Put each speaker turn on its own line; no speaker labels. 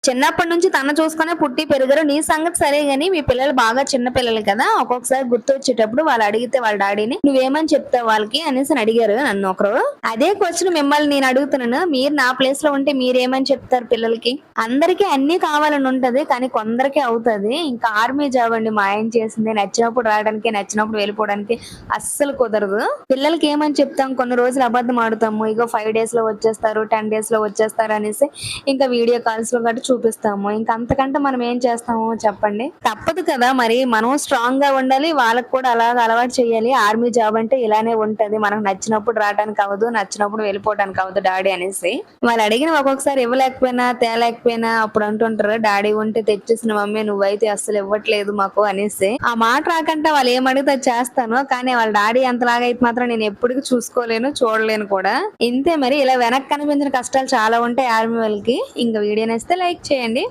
చిన్నప్పటి నుంచి తన చూసుకునే పుట్టి పెరిగారు. నీ సంగతి సరే గాని మీ పిల్లలు బాగా చిన్న పిల్లలు కదా, ఒక్కొక్కసారి గుర్తు వచ్చేటప్పుడు వాళ్ళు అడిగితే వాళ్ళ డాడీని నువ్వేమని చెప్తావు వాళ్ళకి అనేసి అడిగారు నన్ను ఒకరు. అదే క్వశ్చన్ మిమ్మల్ని నేను అడుగుతున్నాను, మీరు నా ప్లేస్ లో ఉంటే మీరేమని చెప్తారు పిల్లలకి? అందరికీ అన్ని కావాలని ఉంటది, కానీ కొందరికే అవుతది. ఇంకా ఆర్మీ జాబ్ అండి మా ఆయన చేసింది. నచ్చినప్పుడు రావడానికి, నచ్చినప్పుడు వెళ్ళిపోవడానికి అస్సలు కుదరదు. పిల్లలకి ఏమని చెప్తాం, కొన్ని రోజులు అబద్ధం ఆడుతాము, ఇగో 5 days లో వచ్చేస్తారు, 10 days లో వచ్చేస్తారు అనేసి ఇంకా వీడియో కాల్స్ లో గట్రా చూపిస్తాము. ఇంకా అంతకంటే మనం ఏం చేస్తాము చెప్పండి? తప్పదు కదా మరి, మనం స్ట్రాంగ్ గా ఉండాలి, వాళ్ళకి కూడా అలాగ అలవాటు చేయాలి. ఆర్మీ జాబ్ అంటే ఇలానే ఉంటది, మనకు నచ్చినప్పుడు రావడానికి అవ్వదు, నచ్చినప్పుడు వెళ్ళిపోవడానికి అవ్వదు డాడీ అనేసి. వాళ్ళు అడిగిన ఒక్కొక్కసారి ఇవ్వలేకపోయినా తేలేకపోయినా అప్పుడు అంటుంటారు, డాడీ ఉంటే తెచ్చేసిన మమ్మీ, నువ్వైతే అస్సలు ఇవ్వట్లేదు మాకు అనేసి. ఆ మాట రాకంటే వాళ్ళు ఏం అడిగితే అది చేస్తాను, కానీ వాళ్ళ డాడీ అంతలాగా అయితే మాత్రం నేను ఎప్పటికీ చూసుకోలేను, చూడలేను కూడా. ఇంతే మరి, ఇలా వెనక్కి కనిపించిన కష్టాలు చాలా ఉంటాయి ఆర్మీ వాళ్ళకి. ఇంకా వీడియో నచ్చితే లైక్ చేయండి.